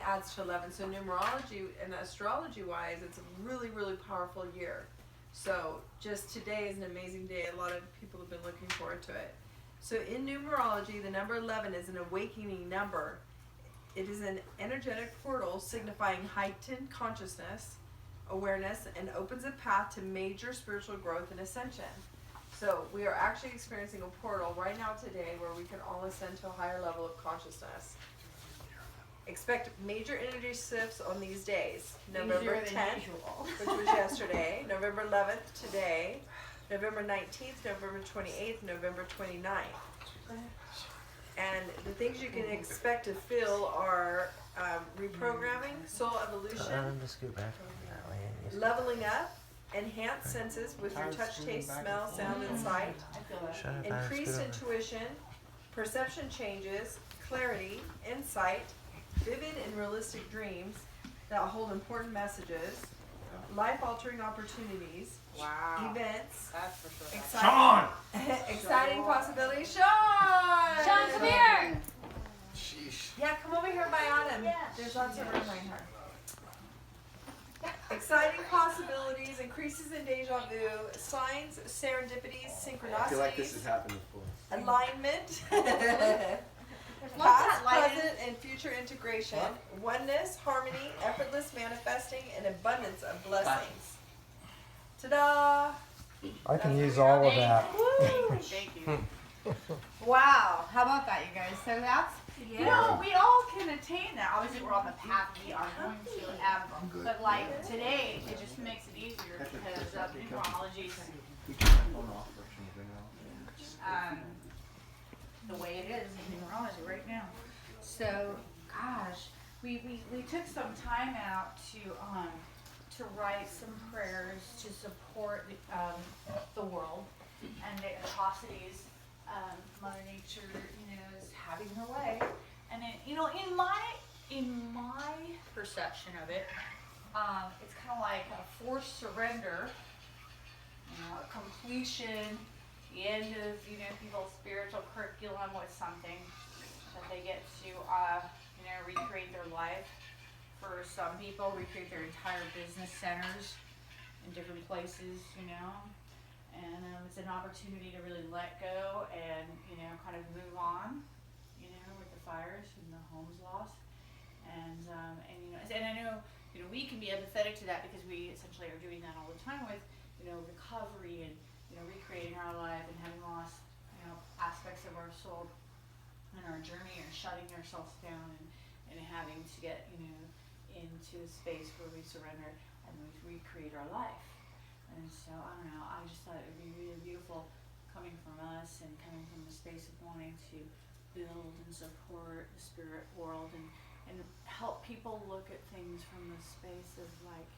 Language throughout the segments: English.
adds to 11. So numerology and astrology wise, it's a really, really powerful year. So just today is an amazing day. A lot of people have been looking forward to it. So in numerology, the number 11 is an awakening number. It is an energetic portal signifying heightened consciousness, awareness, and opens a path to major spiritual growth and ascension. So we are actually experiencing a portal right now today where we can all ascend to a higher level of consciousness. Expect major energy shifts on these days. November 10th, which was yesterday, November 11th, today, November 19th, November 28th, November 29th. And the things you can expect to feel are reprogramming, soul evolution, leveling up, enhanced senses with your touch, taste, smell, sound, and sight, increased intuition, perception changes, clarity, insight, vivid and realistic dreams that hold important messages, life-altering opportunities, events, that's for sure. Exciting possibilities. Sean! Sean, come here! Sheesh. Yeah, come over here by Autumn. Yeah. There's lots of room right here. Exciting possibilities, increases in deja vu, signs, serendipities, synchronicities. I feel like this has happened before. Alignment. What's Past, that, Lighten? present, and future integration. Oneness, harmony, effortless manifesting, and abundance of blessings. Ta-da! I can use all of that. Woo! Thank you. Wow, how about that, you guys? So that's, Yeah. you know, we all can attain that. Obviously, we're on the path we are going to. But like today, it just makes it easier because of numerology, the way it is in numerology right now. So, gosh, we took some time out to write some prayers to support the world and the atrocities. Mother Nature, you know, is having her way, and it, you know, in my perception of it, it's kind of like a forced surrender, you know, a completion, the end of, you know, people's spiritual curriculum with something that they get to, you know, recreate their life. For some people, recreate their entire business centers in different places, you know. And it's an opportunity to really let go and, you know, kind of move on, you know, with the fires and the homes lost. And you know, and I know, you know, we can be empathetic to that because we essentially are doing that all the time with, you know, recovery and, you know, recreating our life and having lost, you know, aspects of our soul in our journey and shutting ourselves down and having to get, you know, into a space where we surrender and we recreate our life. And so, I don't know, I just thought it would be really beautiful coming from us and coming from the space of wanting to build and support the spirit world and help people look at things from the space of like,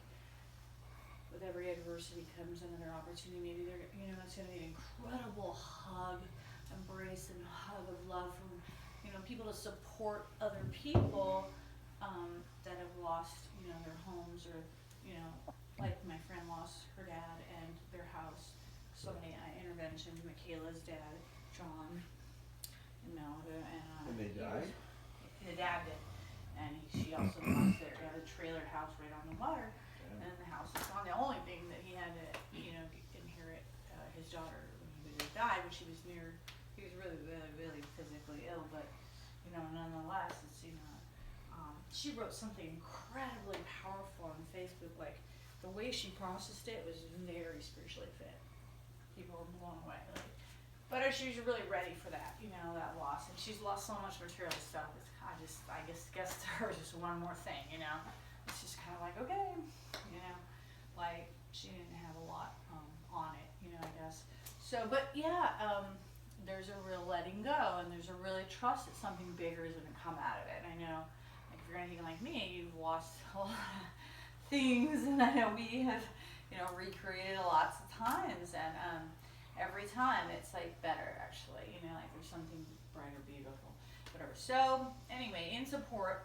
with every adversity comes another opportunity. Maybe they're, you know, it's going to be an incredible hug, embrace and hug of love from, you know, people to support other people that have lost, you know, their homes or, you know, like my friend lost her dad and their house. So many interventions. Michaela's dad, John, in Malibu, And they died? The dad did, and she also lost their trailer house right on the water, and the house was gone. The only thing that he had to, you know, inherit his daughter when he died, when she was near. He was really, really, really physically ill, but you know, nonetheless, it's, you know. She wrote something incredibly powerful on Facebook, like. The way she processed it was very spiritually fit. People were blown away. Like, but she was really ready for that, you know, that loss. And she's lost so much material stuff. It's, I guess to her is just one more thing, you know. It's just kind of like, okay, you know, like she didn't have a lot on it, you know, I guess. So, but yeah, there's a real letting go, and there's a really trust that something bigger is going to come out of it. And I know, like if you're anything like me, you've lost a lot of things, and I know we have, you know, recreated lots of times, and every time it's like better, actually, you know, like there's something brighter, beautiful, whatever. So anyway, in support,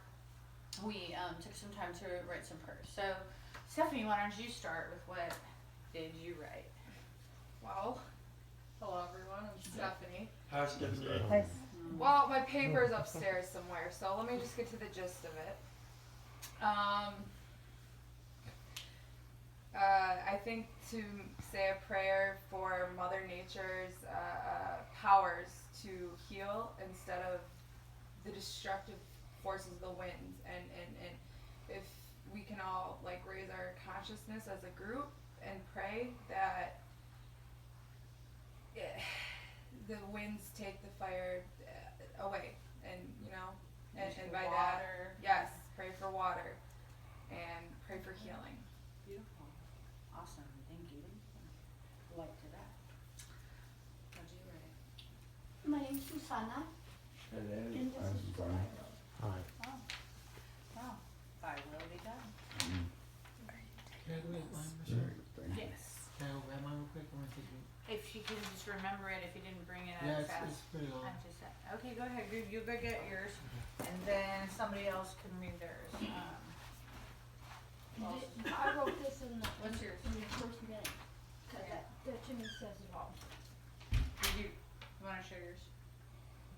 we took some time to write some prayers. So Stephanie, why don't you start with what did you write? Well, hello everyone, I'm Stephanie. How's Stephanie? Hi. Well, my paper is upstairs somewhere, so let me just get to the gist of it. I think to say a prayer for Mother Nature's powers to heal instead of the destructive forces of the winds, and if we can all like raise our consciousness as a group and pray that the winds take the fire away, and and by water. that, yes, pray for water and pray for healing. Beautiful. Awesome. Thank you. Like to that. How'd you write? My name's Susanna, And then and this is what I wrote. Oh. Wow. Thy will be done. Can I go get mine, Michelle? Yes. Can I go grab mine real quick? I want to take it. If you can just remember it, if you didn't bring it Yeah, as fast. it's pretty long. I'm just okay. Go ahead. You go get yours, and then somebody else can read theirs. I wrote this in the, What's yours? in the first minute, cause that to me says it all. You want to share yours?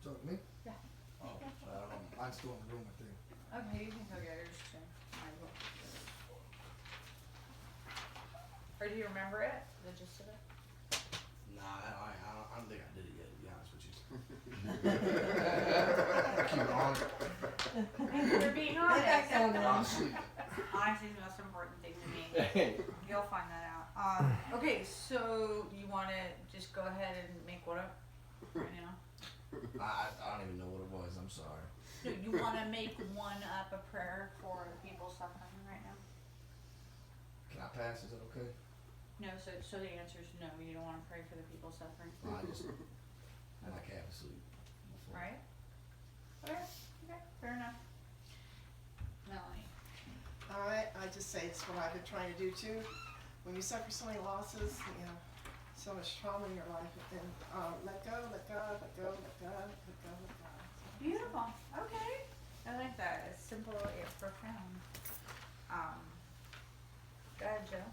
So me? Yeah. Oh, I'm still in the room, I think. Okay, you can go get yours too. Or do you remember it? The gist of it? Nah, I don't think I did it yet, to be honest with you. Keep on. You're being honest. I'm asleep. Honesty is the most important thing to me. You'll find that out. Okay, so you want to just go ahead and make what up right now? I don't even know what it was. I'm sorry. So you want to make one up a prayer for the people suffering right now? Can I pass? Is that okay? No, so the answer is no. You don't want to pray for the people suffering. No, I'm like half asleep. Before. Right? Okay, fair enough. Melanie. Alright, I just say it's what I've been trying to do too. When you suffer so many losses, so much trauma in your life, then let go, let go, let go, let go, let go, let go. Beautiful. Okay. I like that. It's simple yet profound. Go ahead, Joe.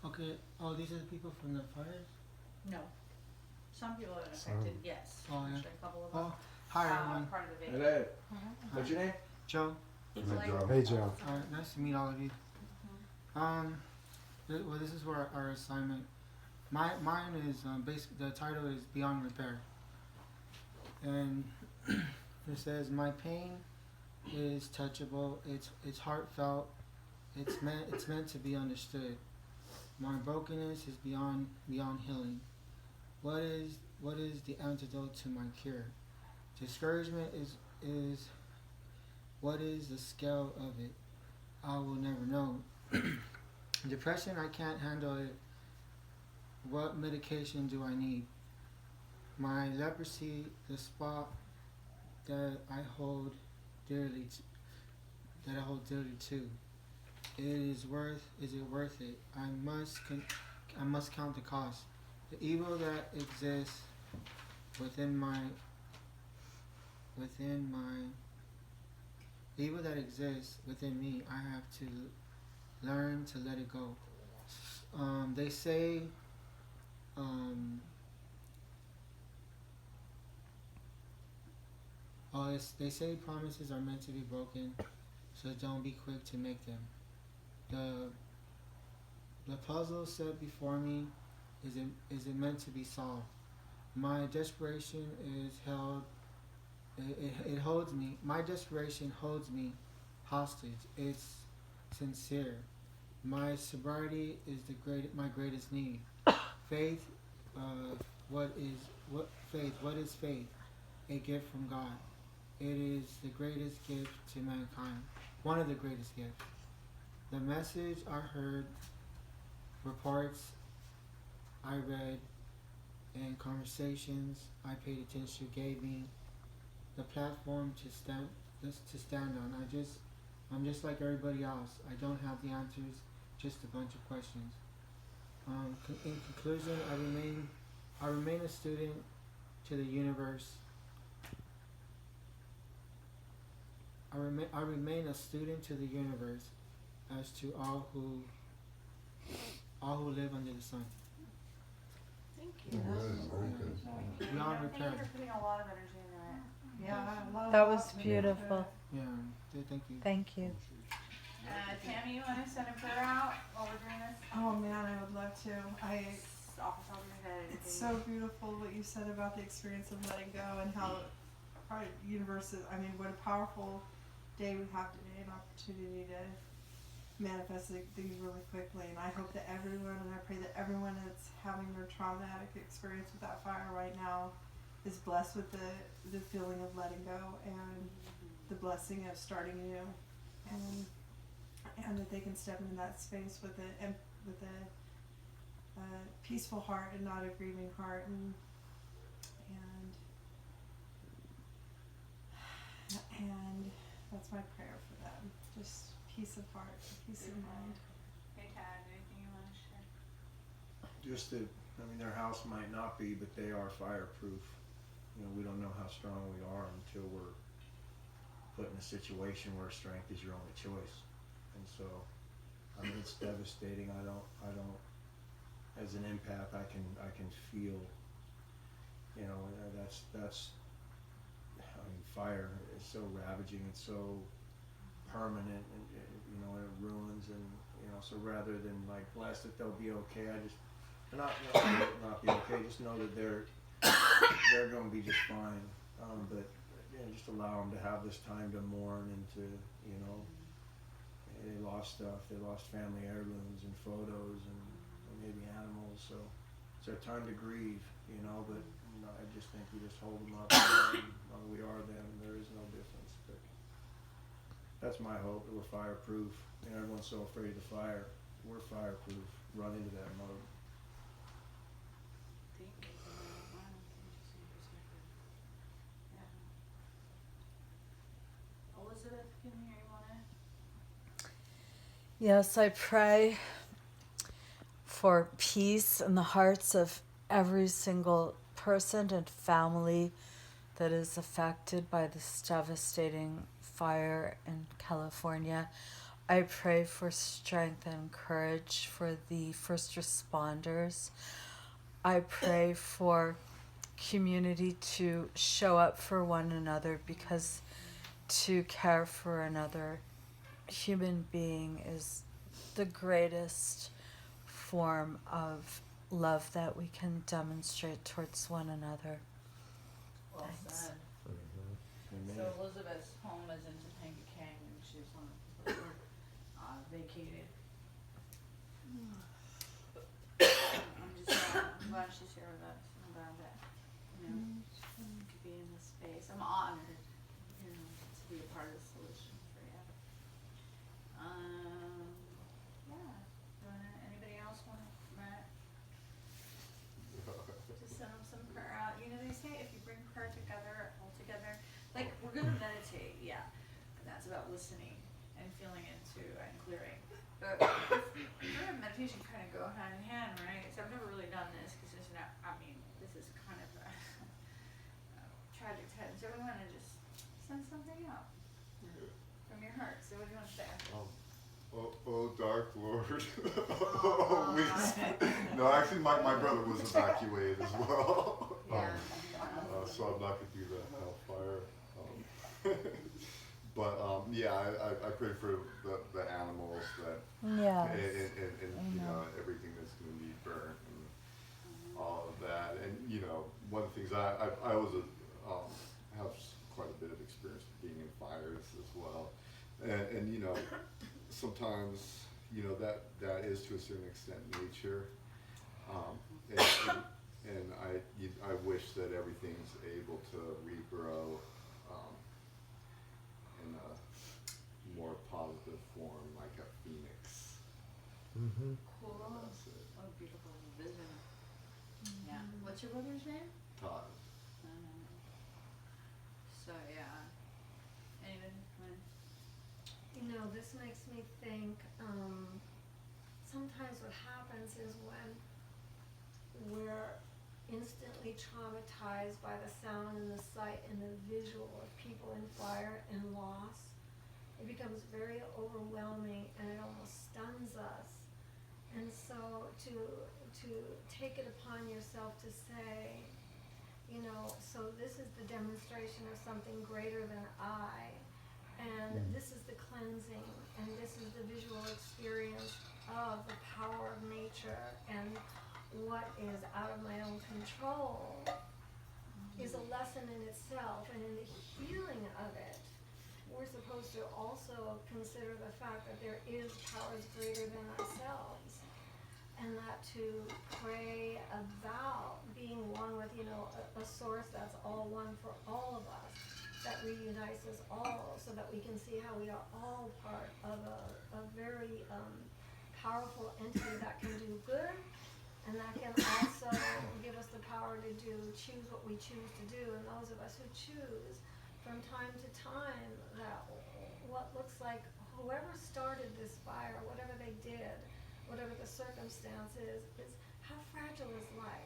Okay. Oh, these are the people from the fires? No. Some people have been affected, yes. Oh, yeah. Actually, a couple of them. Oh, hi everyone. Part of the Hey, video. babe. What's your name? Joe. Hey, Joe. Nice to meet all of you. Well, this is where our assignment. Mine is the title is Beyond Repair, and it says my pain is touchable. It's heartfelt. It's meant to be understood. My brokenness is beyond healing. What is the antidote to my cure? Discouragement is what is the scale of it? I will never know. Depression, I can't handle it. What medication do I need? My leprosy, the spot that I hold dearly to. Is it worth it? I must count the cost. The evil that exists within me, I have to learn to let it go. They say they say promises are meant to be broken, so don't be quick to make them. The puzzle set before me is it meant to be solved. My desperation is held. It holds me. My desperation holds me hostage. It's sincere. My sobriety is my greatest need. Faith. What is faith? A gift from God. It is the greatest gift to mankind. One of the greatest gifts. The message I heard, reports I read, and conversations I paid attention to gave me the platform to stand on. I'm just like everybody else. I don't have the answers, just a bunch of questions. In conclusion, I remain a student to the universe. I remain a student to the universe, as to all who live under the sun. Thank you. Thank Beyond you repair. for putting a lot of energy into that. Yeah, I love That was beautiful. Thank you. Thank you. Tammy, you want to send a prayer out while we're doing this? Oh man, I would love to. Off the top of your head. It's so beautiful what you said about the experience of letting go and how our universe is, I mean, what a powerful day we have today, an opportunity to manifest things really quickly. And I hope that everyone, and I pray that everyone that's having their traumatic experience with that fire right now is blessed with the feeling of letting go and the blessing of starting new, and that they can step into that space with a peaceful heart and not a grieving heart, and that's my prayer for them. Just peace of heart, peace of mind. Hey, Tad, anything you want to share? Just that, I mean, their house might not be, but they are fireproof. You know, we don't know how strong we are until we're put in a situation where strength is your only choice. And so, I mean, it's devastating. I don't, as an empath, I can feel, you know, that's, I mean, fire is so ravaging, it's so permanent, and you know, and it ruins, and you know, so rather than like bless that they'll be okay, I just not be okay, just know that they're going to be just fine. But you know, just allow them to have this time to mourn and to, you know, they lost stuff, they lost family heirlooms and photos and maybe animals, so it's their time to grieve, you know. But you know, I just think we just hold them up, and we are them. There is no difference. But that's my hope, that we're fireproof. You know, everyone's so afraid of the fire. We're fireproof. Run into that mode. Elizabeth, can you hear you on it? Yes, I pray for peace in the hearts of every single person and family that is affected by this devastating fire in California. I pray for strength and courage for the first responders. I pray for community to show up for one another, because to care for another human being is the greatest form of love that we can demonstrate towards one another. Well Thanks. said. Amen. So Elizabeth's home is in Topanga Canyon. She was on vacated. I'm glad she's here with us. I'm glad that, you know, she could be in this space. I'm honored, you know, to be a part of the solution for you. Yeah. Anybody else want to, Matt? Just send them some prayer out. You know, they say if you bring prayer together, all together, like we're gonna meditate, yeah, and that's about listening and feeling into and clearing. But prayer and meditation kind of go hand in hand, right? So I've never really done this because this is kind of a tragic time. So we want to just send something out from your heart. So what do you want to say? Oh, Dark Lord. No, actually, my brother was evacuated as well. Yeah. So I'm not going to do the hellfire. But yeah, I pray for the animals that, Yes. and you know, everything that's going to be burnt and all of that. And you know, one of the things I always have quite a bit of experience being in fires as well, and you know, sometimes you know that is to a certain extent nature, and I wish that everything's able to regrow in a more positive form, like a phoenix. Mm-hmm. Cool. That's it. What a beautiful vision. Yeah. What's your brother's name? Todd. So yeah. Anyone? You know, this makes me think, sometimes what happens is when we're instantly traumatized by the sound and the sight and the visual of people in fire and loss, it becomes very overwhelming and it almost stuns us. And so to take it upon yourself to say, you know, so this is the demonstration of something greater than I, and cleansing, and this is the visual experience of the power of nature, and what is out of my own control is a lesson in itself, and in the healing of it, we're supposed to also consider the fact that there is powers greater than ourselves, and that to pray about being one with, a source that's all one for all of us, that reunites us all, so that we can see how we are all part of a very powerful entity that can do good, and that can also give us the power to choose what we choose to do. And those of us who choose from time to time that what looks like whoever started this fire, whatever they did, whatever the circumstances, is how fragile is life.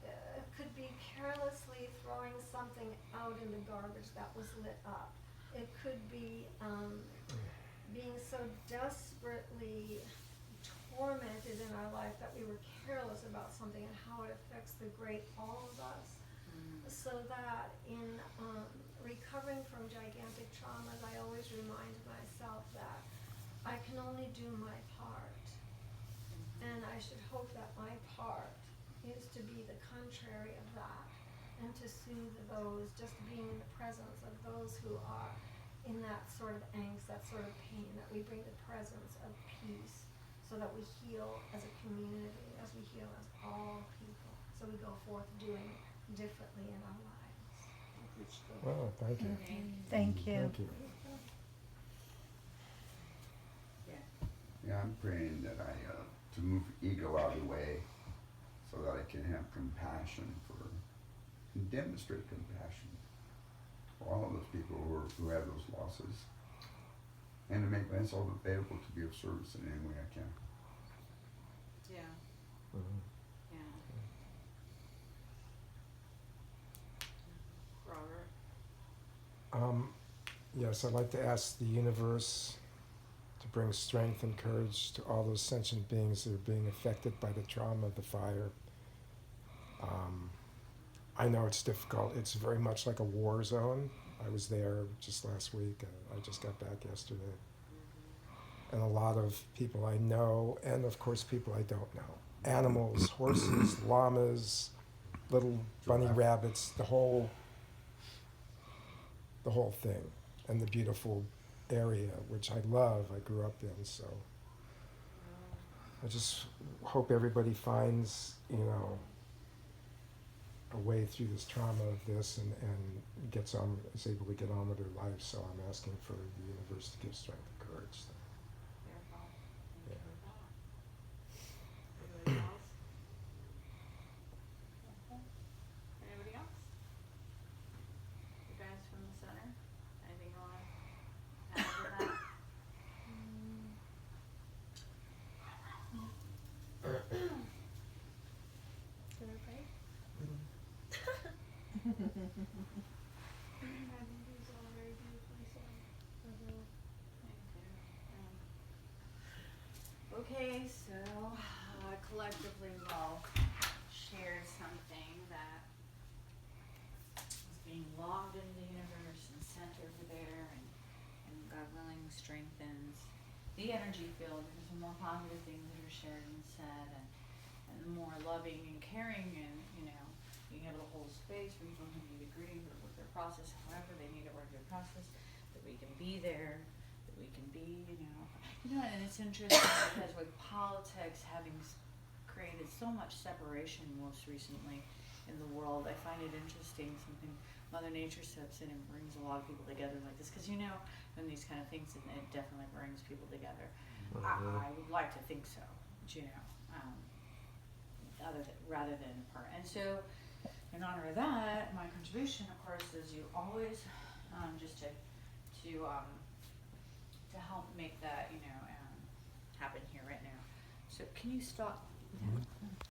It could be carelessly throwing something out in the garbage that was lit up. It could be being so desperately tormented in our life that we were careless about something, and how it affects the great all of us. So that in recovering from gigantic traumas, I always remind myself that I can only do my part, and I should hope that my part is to be the contrary of that, and to soothe those, just being in the presence of those who are in that sort of angst, that sort of pain, that we bring the presence of peace, so that we heal as a community, as we heal as all people, so we go forth doing differently in our lives. Good stuff. Oh, thank you. Thank you. Thank you. Yeah, I'm praying that to move ego out of the way, so that I can have compassion and demonstrate compassion for all of those people who have those losses, and to make myself available to be of service in any way I can. Yeah. Mhm. Yeah. Robert? Yes, I'd like to ask the universe to bring strength and courage to all those sentient beings that are being affected by the trauma of the fire. I know it's difficult. It's very much like a war zone. I was there just last week. I just got back yesterday. And a lot of people I know, and of course people I don't know. Animals, horses, llamas, little bunny rabbits, the whole thing. And the beautiful area, which I love, I grew up in, so I just hope everybody finds, a way through this trauma of this and is able to get on with their life. So I'm asking for the universe to give strength and courage. So, yeah. Anybody else? Okay. Anybody else? You guys from the center? Anything you want to add to that? Can I pray? Okay, so collectively we've all shared something that is being logged into the universe and sent over there, and God willing strengthens the energy field, because the more positive things that are shared and said, and the more loving and caring, and being able to hold space for people who need to grieve or work their process, however they need to work their process, that we can be there, that we can be, and it's interesting because with politics having created so much separation most recently in the world, I find it interesting, something Mother Nature steps in and brings a lot of people together like this, because when these kind of things, it definitely brings people together. I would like to think so, rather than apart. And so, in honor of that, my contribution, of course, is you always just to help make that happen here right now. So can you stop? Mhm.